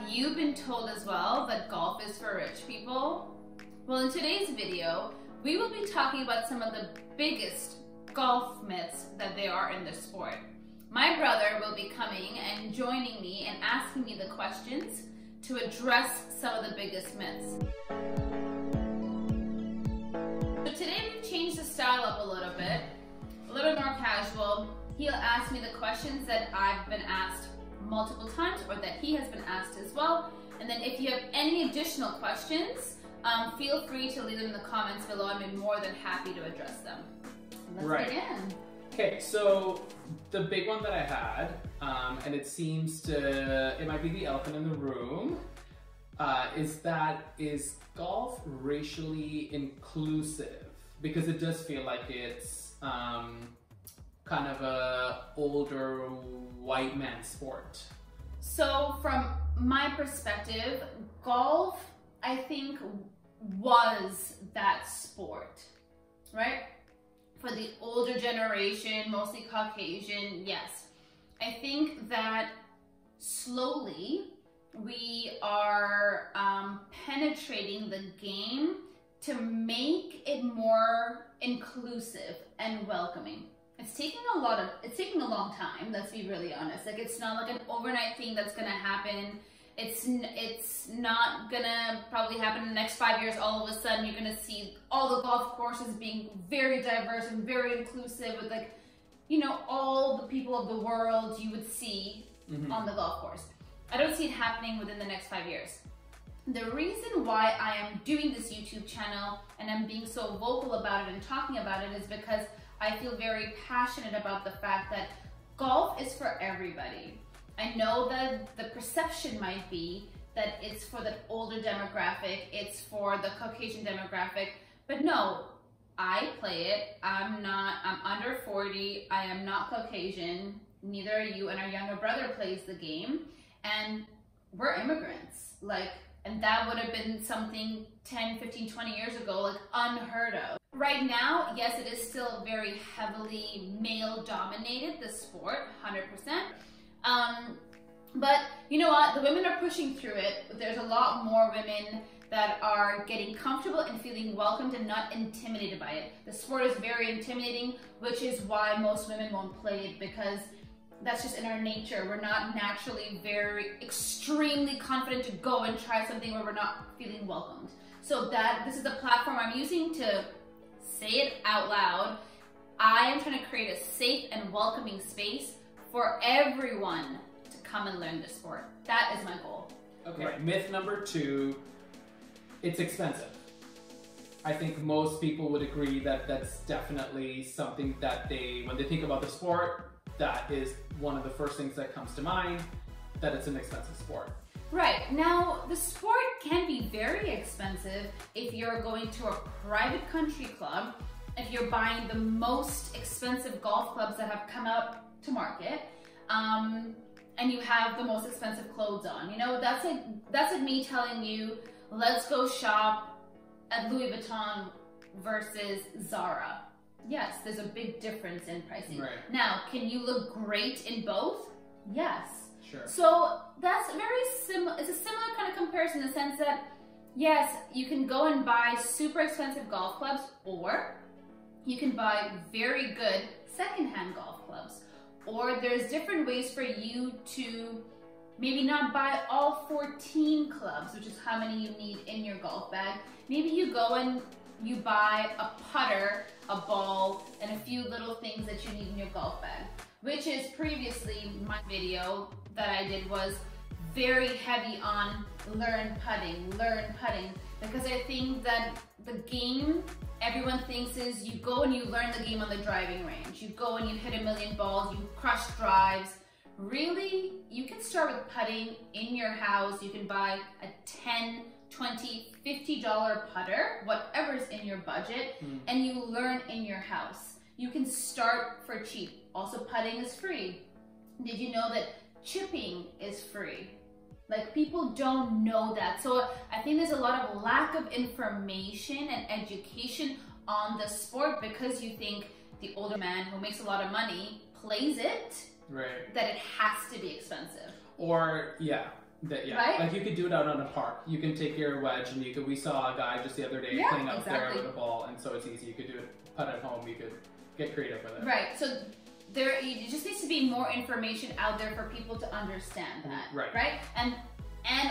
Have you been told as well that golf is for rich people? Well, in today's video, we will be talking about some of the biggest golf myths that there are in the sport. My brother will be coming and joining me and asking me the questions to address some of the biggest myths. So today we've changed the style up a little bit more casual. He'll ask me the questions that I've been asked multiple times or that he has been asked as well. And then if you have any additional questions, feel free to leave them in the comments below. I'd be more than happy to address them. Let's begin. Okay, so the big one that I had, and it might be the elephant in the room, is golf racially inclusive? Because it does feel like it's kind of a older white man sport. So from my perspective, golf, I think, was that sport, right? For the older generation, mostly Caucasian, yes. I think that slowly we are penetrating the game to make it more inclusive and welcoming. It's taking a long time, let's be really honest. Like, it's not like an overnight thing that's gonna happen. It's not gonna probably happen in the next 5 years. All of a sudden, you're gonna see all the golf courses being very diverse and very inclusive with, like, you know, all the people of the world you would see on the golf course. I don't see it happening within the next 5 years. The reason why I am doing this YouTube channel and I'm being so vocal about it and talking about it is because I feel very passionate about the fact that golf is for everybody. I know that the perception might be that it's for the older demographic, it's for the Caucasian demographic, but no, I play it. I'm under 40, I am not Caucasian, neither are you, and our younger brother plays the game, and we're immigrants. And that would have been something 10, 15, 20 years ago, like, unheard of. Right now, yes, it is still very heavily male-dominated, the sport, 100%. But you know what? The women are pushing through it. There's a lot more women that are getting comfortable and feeling welcomed and not intimidated by it. The sport is very intimidating, which is why most women won't play it, because that's just in our nature. We're not naturally extremely confident to go and try something where we're not feeling welcomed. So this is the platform I'm using to say it out loud. I am trying to create a safe and welcoming space for everyone to come and learn this sport. That is my goal. Okay, right. Myth number 2, it's expensive. I think most people would agree that that's definitely something that when they think about the sport, that is one of the first things that comes to mind, that it's an expensive sport. Right. Now, the sport can be very expensive if you're going to a private country club, if you're buying the most expensive golf clubs that have come out to market, and you have the most expensive clothes on. You know, that's like me telling you, let's go shop at Louis Vuitton versus Zara. Yes, there's a big difference in pricing. Right. Now, can you look great in both? Yes. Sure. So that's very similar. It's a similar kind of comparison in the sense that, yes, you can go and buy super expensive golf clubs, or you can buy very good secondhand golf clubs. Or there's different ways for you to maybe not buy all 14 clubs, which is how many you need in your golf bag. Maybe you go and you buy a putter, a ball, and a few little things that you need in your golf bag, which is previously my video that I did was very heavy on learn putting, because I think that the game, everyone thinks is you go and you learn the game on the driving range. You go and you hit 1,000,000 balls, you crush drives. Really, you can start with putting in your house. You can buy a $10, $20, $50 putter, whatever's in your budget, and you learn in your house. You can start for cheap. Also, putting is free. Did you know that chipping is free? Like, people don't know that. So I think there's a lot of lack of information and education on the sport because you think the older man who makes a lot of money plays it, right, that it has to be expensive. Or, yeah, Right? Like you could do it out on a park. You can take your wedge and we saw a guy just the other day playing out there with a ball, and so it's easy. You could do it, putt at home. You could get creative with it. Right. So there just needs to be more information out there for people to understand that. Right. And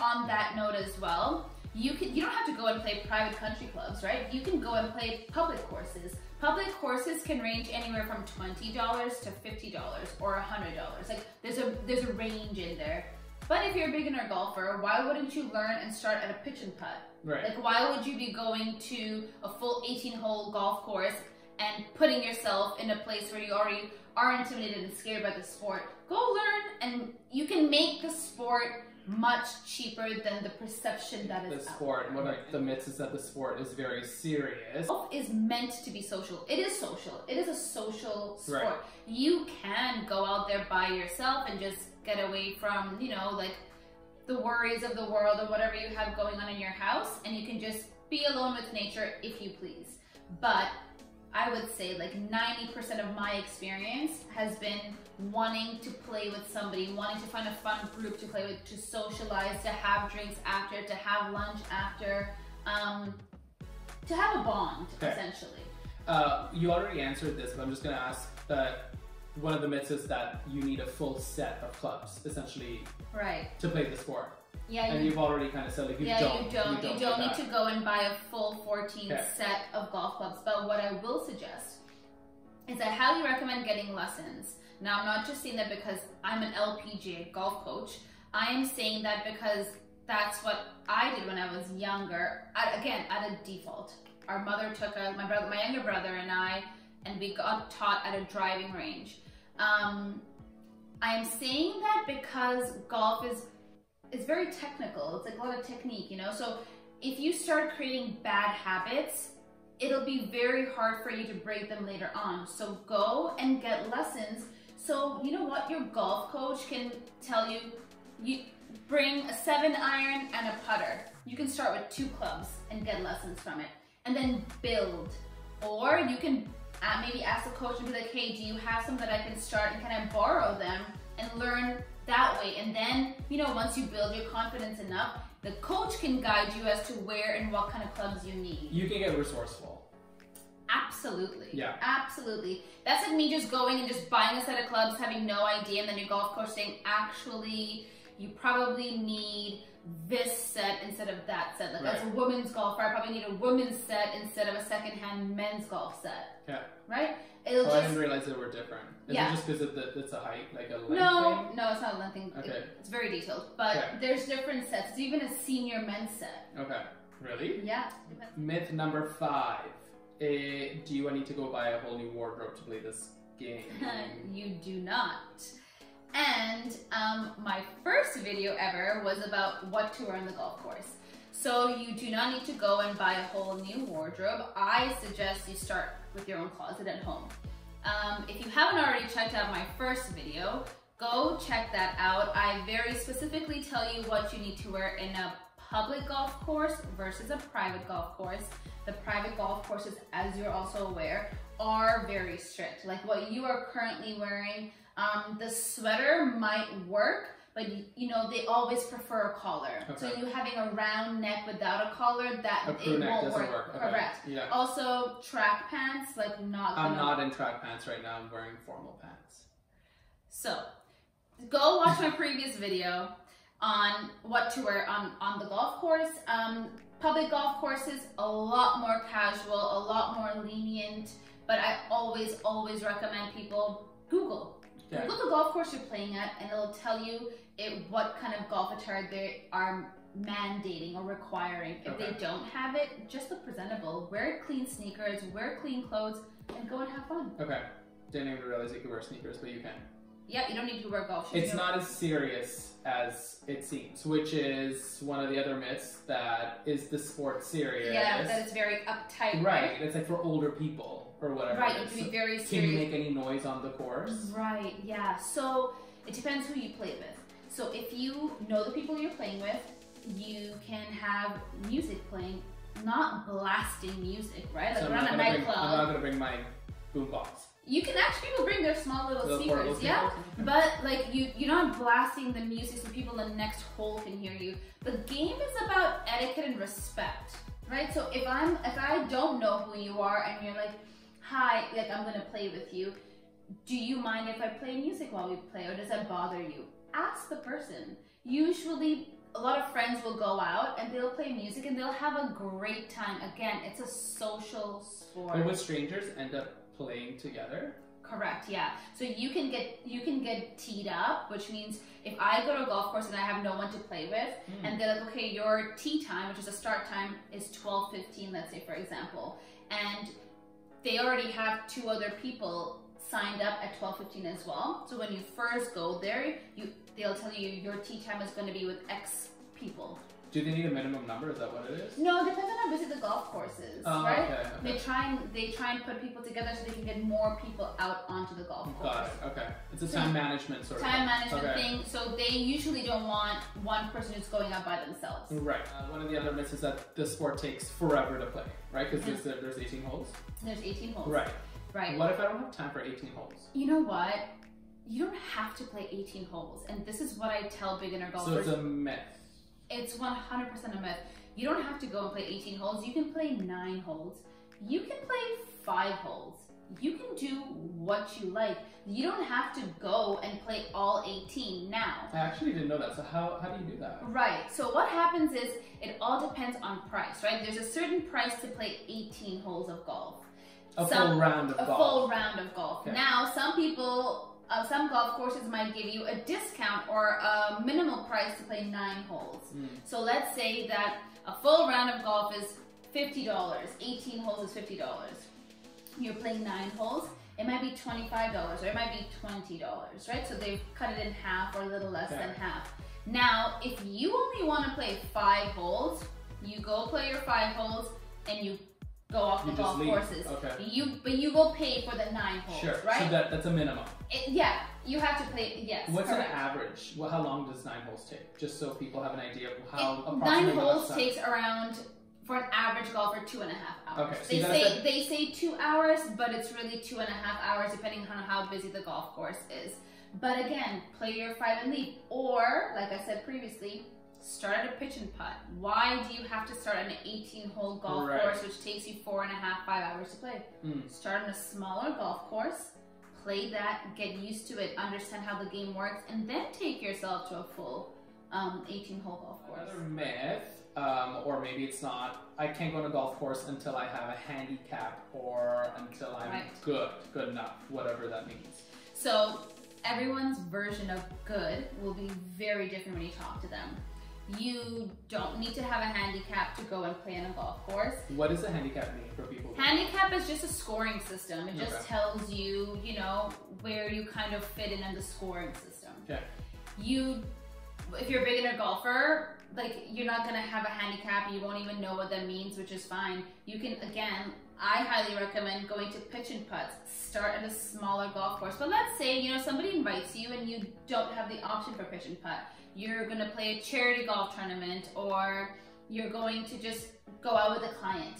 on that note as well, you don't have to go and play private country clubs, right? You can go and play public courses. Public courses can range anywhere from $20 to $50 or $100. Like there's a range in there. But if you're a beginner golfer, why wouldn't you learn and start at a pitch and putt? Right. Like why would you be going to a full 18-hole golf course and putting yourself in a place where you already are intimidated and scared by the sport? Go learn, and you can make the sport much cheaper than the perception that is the sport. out One of the myths is that the sport is very serious. Golf is meant to be social. It is social. It is a social sport. Right. You can go out there by yourself and just get away from, you know, like the worries of the world or whatever you have going on in your house, and you can just be alone with nature if you please. But I would say like 90% of my experience has been wanting to play with somebody, wanting to find a fun group to play with, to socialize, to have drinks after, to have lunch after, to have a bond, essentially. You already answered this, but I'm just going to ask that one of the myths is that you need a full set of clubs, essentially, to play the sport. Yeah, and you've already kind of said like you don't need to go and buy a full 14 set of golf clubs. But what I will suggest is I highly recommend getting lessons. Now, I'm not just saying that because I'm an LPGA golf coach. I am saying that because that's what I did when I was younger. Again, at a default. Our mother took my younger brother and I, and we got taught at a driving range. I'm saying that because golf is very technical. It's like a lot of technique, you know? So if you start creating bad habits, it'll be very hard for you to break them later on. So go and get lessons. So you know what? Your golf coach can tell you, you bring a 7-iron and a putter. You can start with 2 clubs and get lessons from it, and then build. Or you can maybe ask the coach and be like, hey, do you have some that I can start, and can I borrow them and learn that way? And then, you know, once you build your confidence enough, the coach can guide you as to where and what kind of clubs you need. You can get resourceful. Absolutely. Yeah. Absolutely. That's like me just going and just buying a set of clubs, having no idea, and then your golf coach saying, actually, you probably need this set instead of that set. Like as a women's golfer, I probably need a women's set instead of a secondhand men's golf set. Yeah. Right? I didn't realize they were different. Is it just because it's a height, like a length thing? No, it's not a length thing. Okay. It's very detailed. But there's different sets. It's even a senior men's set. Okay. Really? Yeah. Myth number 5. Do you need to go buy a whole new wardrobe to play this game? You do not. And my first video ever was about what to wear on the golf course. So you do not need to go and buy a whole new wardrobe. I suggest you start with your own closet at home. If you haven't already checked out my first video, go check that out. I very specifically tell you what you need to wear in a public golf course versus a private golf course. The private golf courses, as you're also aware, are very strict. Like what you are currently wearing, the sweater might work, but you know, they always prefer a collar. Okay. So you having a round neck without a collar, it won't work. Okay. Correct. Yeah. Also, track pants, like I'm not in track pants right now. I'm wearing formal pants. So, go watch my previous video on what to wear on the golf course. Public golf courses, a lot more casual, a lot more lenient, but I always recommend people Google. Yeah. Google the golf course you're playing at, and it'll tell you what kind of golf attire they are mandating or requiring. If they don't have it, just look presentable. Wear clean sneakers, wear clean clothes, and go and have fun. Okay. Didn't even realize you could wear sneakers, but you can. Yeah, you don't need to wear golf shoes. It's not as serious as it seems, which is one of the other myths, that is the sport serious. Yeah, that it's very uptight. Right. It's like for older people or whatever. Right, it can be very serious. Can you make any noise on the course? Right, yeah. So it depends who you play with. So if you know the people you're playing with, you can have music playing, not blasting music, right? Like so we're on a nightclub. I'm not going to bring my boombox. You can actually, people bring their small little speakers, yeah? Speakers. But like you're not blasting the music so people in the next hole can hear you. The game is about etiquette and respect, right? So if I don't know who you are and you're like, hi, like I'm gonna play with you, do you mind if I play music while we play, or does that bother you? Ask the person. Usually a lot of friends will go out and they'll play music and they'll have a great time. Again, it's a social sport. But would strangers end up playing together? Correct, yeah. So you can get teed up, which means if I go to a golf course and I have no one to play with, and they're like, okay, your tee time, which is a start time, is 12:15, let's say, for example, and they already have 2 other people signed up at 12:15 as well. So when you first go there, they'll tell you your tee time is going to be with X people. Do they need a minimum number? Is that what it is? No, it depends on how busy the golf course is, right? Okay. They try and put people together so they can get more people out onto the golf course. Got it. Okay. It's a time management sort of time management thing. So they usually don't want one person who's going out by themselves. Right. One of the other myths is that the sport takes forever to play, right? Because there's 18 holes. There's 18 holes. Right. Right. What if I don't have time for 18 holes? You know what? You don't have to play 18 holes, and this is what I tell beginner golfers. So it's a myth. It's 100% a myth. You don't have to go and play 18 holes. You can play 9 holes. You can play 5 holes. You can do what you like. You don't have to go and play all 18 now. I actually didn't know that. So how do you do that? Right. So what happens is it all depends on price, right? There's a certain price to play 18 holes of golf. A full round of golf. A full round of golf. Okay. Now, some people... some golf courses might give you a discount or a minimal price to play 9 holes. So let's say that a full round of golf is $50. 18 holes is $50. You're playing 9 holes, it might be $25 or it might be $20, right? So they've cut it in half or a little less than half. Now, if you only want to play 5 holes, you go play your 5 holes and you go off the golf courses. Okay. But you will pay for the 9 holes, sure. right? So that's a minimum. Yeah, you have to play. Yes. What's correct. an average? Well, how long does 9 holes take? Just so people have an idea of how 9 holes takes around, for an average golfer, 2.5 hours. Okay. So they say 2 hours, but it's really 2.5 hours depending on how busy the golf course is. But again, play your 5 and leave, or like I said previously, start at a pitch and putt. Why do you have to start on an 18-hole golf course, which takes you 4.5, 5 hours to play? Start on a smaller golf course, play that, get used to it, understand how the game works, and then take yourself to a full 18-hole golf course. Another myth, or maybe it's not, I can't go on a golf course until I have a handicap or until I'm good enough, whatever that means. So everyone's version of good will be very different when you talk to them. You don't need to have a handicap to go and play on a golf course. What does a handicap mean for people? Handicap is just a scoring system. It just tells you, you know, where you kind of fit in the scoring system. Okay. If you're a beginner golfer, like, you're not gonna have a handicap. You won't even know what that means, which is fine. You can, again, I highly recommend going to pitch and putts. Start at a smaller golf course. But let's say, you know, somebody invites you and you don't have the option for pitch and putt. You're gonna play a charity golf tournament, or you're going to just go out with a client.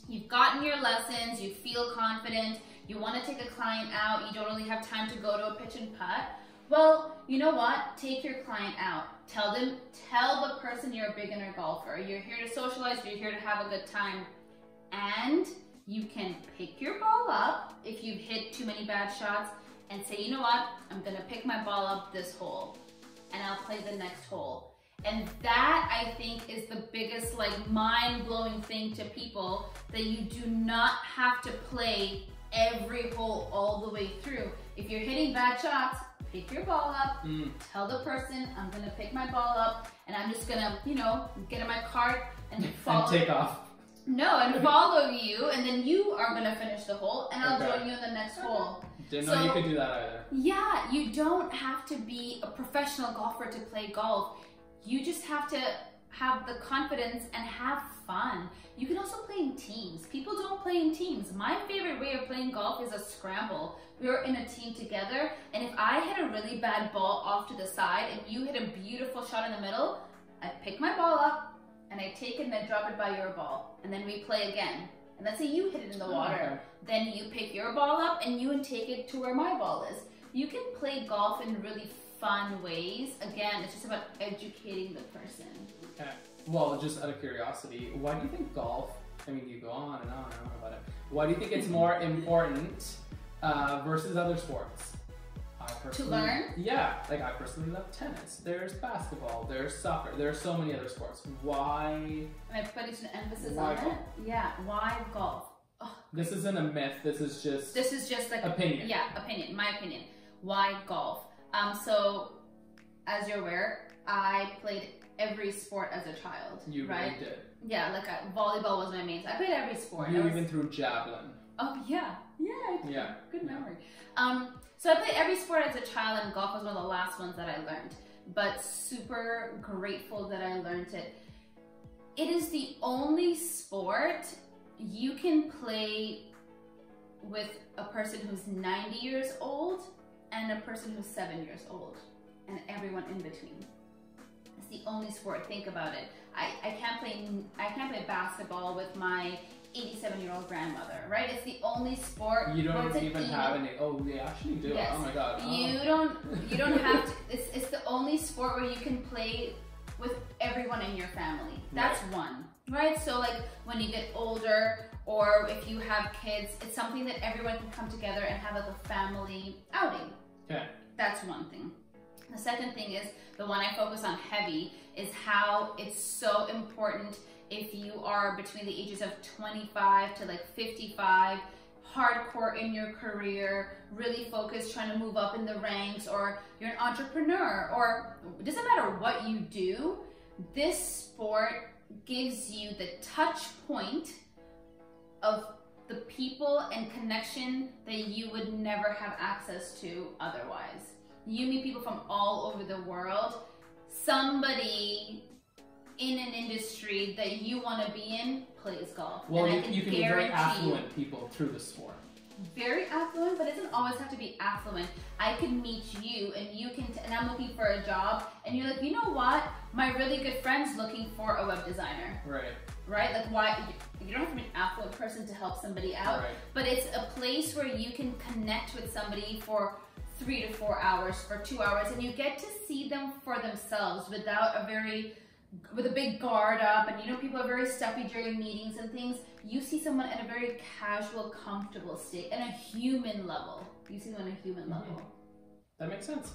You've gotten your lessons, you feel confident, you wanna take a client out, you don't really have time to go to a pitch and putt. Well, you know what? Take your client out. Tell the person you're a beginner golfer. You're here to socialize, you're here to have a good time. And you can pick your ball up if you've hit too many bad shots and say, you know what? I'm gonna pick my ball up this hole and I'll play the next hole. And that, I think, is the biggest, like, mind-blowing thing to people, that you do not have to play every hole all the way through. If you're hitting bad shots, pick your ball up, tell the person, I'm gonna pick my ball up, and I'm just gonna, you know, get in my cart and follow. And take off. No, and follow you, and then you are gonna finish the hole, and I'll join you in the next hole. Didn't know you could do that either. Yeah, you don't have to be a professional golfer to play golf. You just have to have the confidence and have fun. You can also play in teams. People don't play in teams. My favorite way of playing golf is a scramble. We're in a team together, and if I hit a really bad ball off to the side, and you hit a beautiful shot in the middle, I pick my ball up, and I take it and I drop it by your ball, and then we play again. and let's say you hit it in the water, okay. then you pick your ball up and you take it to where my ball is. You can play golf in really fun ways. Again, it's just about educating the person. Okay. Well, just out of curiosity, why do you think golf, I mean, you go on and on about it. Why do you think it's more important versus other sports? To learn? Yeah, like I personally love tennis. There's basketball, there's soccer, there are so many other sports. Why? And I put an emphasis Why on golf? it. Yeah, why golf? Oh, this isn't a myth, this is just like opinion. Yeah, opinion, my opinion. Why golf? So, as you're aware, I played every sport as a child. You right? really did. Yeah, like volleyball was my main. So I played every sport. You even threw javelin. Oh yeah, I did. Yeah. Good memory. So I played every sport as a child, and golf was one of the last ones that I learned. But super grateful that I learned it. It is the only sport you can play with a person who's 90 years old and a person who's 7 years old, and everyone in between. It's the only sport. Think about it. I can't play basketball with my 87-year-old grandmother, right? It's the only sport. You don't even have any. Oh, we actually do. Yes. Oh my god. Oh. You don't have to. It's the only sport where you can play with everyone in your family. That's one, right? So like when you get older, or if you have kids, it's something that everyone can come together and have like a family outing. Okay. That's one thing. The second thing is, the one I focus on heavy, is how it's so important if you are between the ages of 25 to like 55, hardcore in your career, really focused, trying to move up in the ranks, or you're an entrepreneur, or it doesn't matter what you do, this sport gives you the touch point of the people and connection that you would never have access to otherwise. You meet people from all over the world. Somebody in an industry that you want to be in plays golf. Well, and you can be very affluent people through the sport. Very affluent, but it doesn't always have to be affluent. I can meet you, and you can, and I'm looking for a job, and you're like, you know what? My really good friend's looking for a web designer. Right. Right? Like, why? You don't have to be an affluent person to help somebody out, right. But it's a place where you can connect with somebody for 3 to 4 hours, for 2 hours, and you get to see them for themselves without with a big guard up, and you know people are very stuffy during meetings and things. You see someone at a very casual, comfortable state, at a human level. You see them on a human level. That makes sense.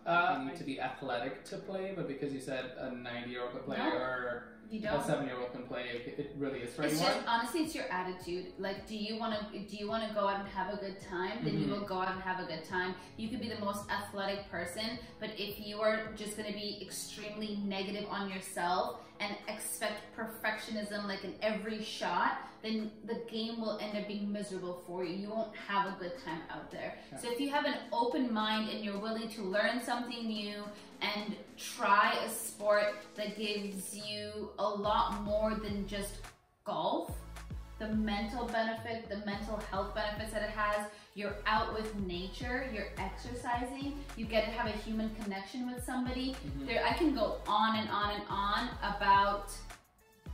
You need to be athletic to play, but because you said a 90-year-old can play, or a 7-year-old can play, it really is for anyone. It's just, honestly, it's your attitude. Like, do you want to go out and have a good time? Then you will go out and have a good time. You could be the most athletic person, but if you are just going to be extremely negative on yourself and expect perfectionism like in every shot, then the game will end up being miserable for you. You won't have a good time out there. Okay. So if you have an open mind and you're willing to learn something new and try a sport that gives you a lot more than just golf, the mental benefit, the mental health benefits that it has, you're out with nature, you're exercising, you get to have a human connection with somebody. There, I can go on and on and on about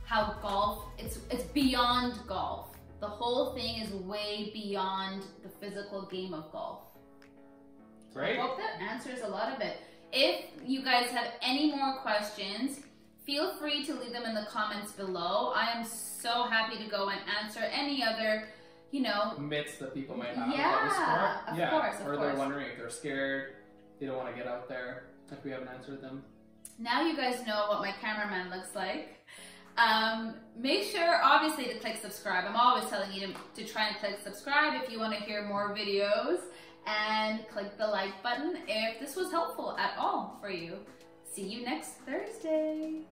how golf, it's beyond golf. The whole thing is way beyond the physical game of golf. Great. I hope that answers a lot of it. If you guys have any more questions, feel free to leave them in the comments below. I am so happy to go and answer any other, myths that people might have about the sport. Of course. Or they're wondering if they're scared, they don't want to get out there, if we haven't answered them. Now you guys know what my cameraman looks like. Make sure, obviously, to click subscribe. I'm always telling you to try and click subscribe if you want to hear more videos, and click the like button if this was helpful at all for you. See you next Thursday.